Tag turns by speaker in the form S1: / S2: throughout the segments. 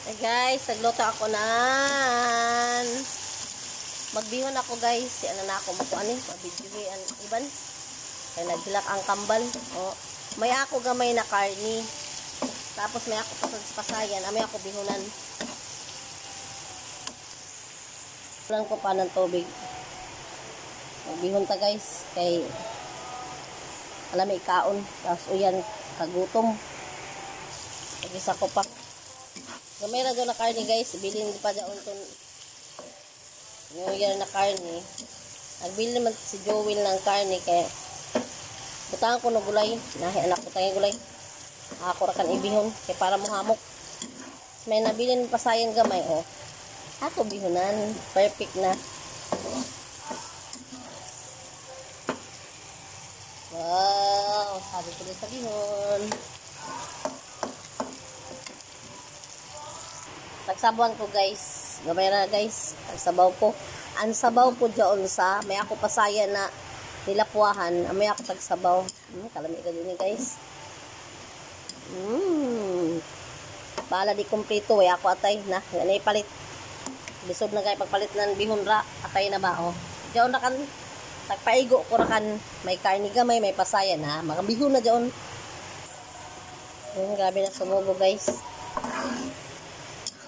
S1: Hey guys, nagluto ako nan. Magbihon ako guys. Si ano na ako mo ani, mabidyo ang iban. Kaya naghilak ang kambal. Oh, may ako gamay na karni. Tapos may ako pasayan, may ako bihunan. Lang ko pa ng tubig. Magbihon ta guys kay alam may kaon. Tapos uyan kagutom. Isa ko pa. Gamay na doon na karne guys. Bilhin pa dyan ito. Yung na karne. Nagbili naman si Joel ng karne. Kaya butangan ko ng gulay. Nahi anak ko tayong gulay. Ako rakan ibihon. Kaya para mo hamok. May nabilin pasayan gamay. Oh. Ako bihonan. Perfect na. Wow. Sabi ko din sa bihon. Nagsabawan ko guys. Gamay na guys. Nagsabaw ko. Ang sabaw ko dyan sa may ako pasaya na nilapuahan. May ako tagsabaw. Kalami ka din guys. Bala di kompleto. Way ako atay na. Yan ay palit. Bisod na kayo pagpalit ng bihon ra. Atay na ba? Oh. Dyan na kan. Tagpaigo ko na kan. May karni gamay. May pasaya na. Mga bihon na dyan. Grabe na sumubo guys.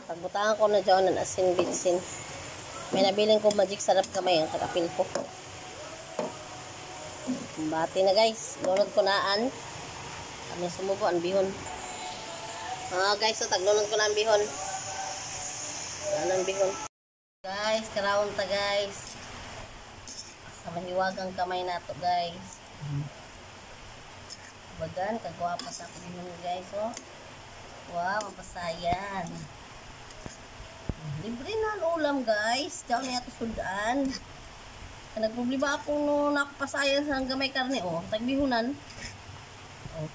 S1: Pagbutangan ko na dyan ng asin bitsin. May nabiling ko magic sarap kamay ang kakapil ko. Bati na guys. Lunod ko naan. Kami sumubo ang bihon. Guys, so taglunod ko na ang bihon. Ang bihon. Guys, karawon ta guys. Sa mahiwagang kamay na to guys. Bagan, kagwapa sa bihon guys. Oh. Wow, mapasayan. Libre na ang ulam guys. Diyan niya ito sudan. Nagproblema ako no nakapasayan sa gamay karne. Oh, tagbihunan. Oh.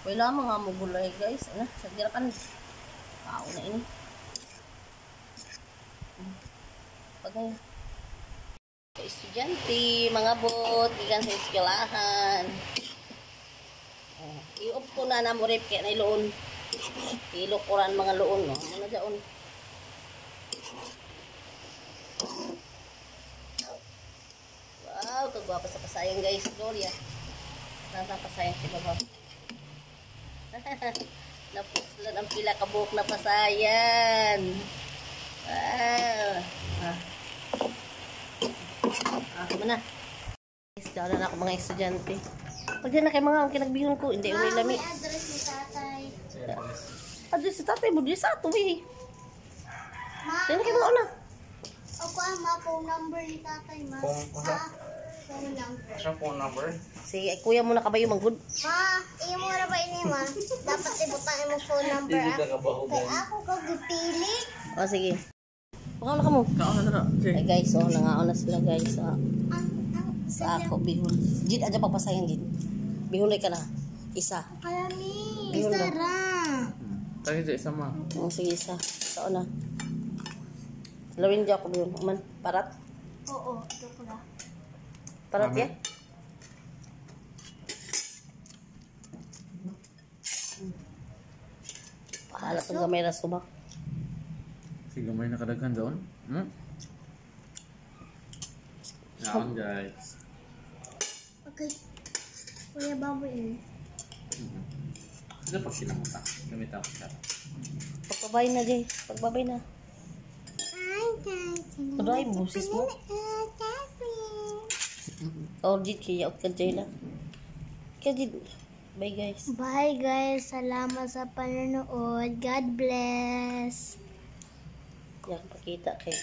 S1: Wala mga mo gulay guys. Ano, sa girapan. Pao na ini. Pagay. Sa estudyante, mga bot, ikan sa eskwelahan. Oh, i-off ko na na mo rep kaya na iloon. Ilukuran mga loon, no? Ano na dyan? Wow, kagwapa sa pasayan guys, Gloria. Nasa pasayan si Baba. Napuslan ang pila kabuk na pasayan. Ako na. Dala na ako mga estudyante. Pag dyan na kayo mga ang kinagbihon ko, hindi may lami.
S2: May address ni tatay.
S1: Address si tatay mo, di sa ato eh.
S2: Ma,
S1: Yan na kayo mga una.
S2: ako ang phone number ni tatay, ma. Phone number.
S3: Sa phone number?
S1: Sige, kuya mo na kabayo manggod.
S2: Ma, iyo mo na ba ini, ma? Dapat ibutan mo phone number. Kaya ako kagipili.
S1: O, sige. Baka na ka mo.
S3: Kaon na na.
S1: Ay guys, oh, nangaon na sila guys. Sa ako, bihon. Jid, adya pagpasayan, Jid. Bihon ka na. Isa.
S2: Kalami,
S1: Bihon
S2: isa
S1: na.
S2: ra.
S3: Tagi sa isa ma.
S1: O, sige, isa. Saan na? Lawin dyan ako bihon. Man, parat?
S2: Oo, ito ko na.
S1: Parat yan? Pahala itong gamay na subak.
S3: Sige, may nakadaghan doon. Naon guys.
S2: Okay. Kuya baboy ini.
S3: Ito pag sinamuta. Gamit ako siya.
S1: Pagbabay na, Jay. Pagbabay na. Ano ay busis mo? Oh, Jid, kaya ka Jay lang. Kaya Jid. Bye guys.
S2: Bye guys. Salamat sa panonood. God bless.
S1: Yan, pakita kay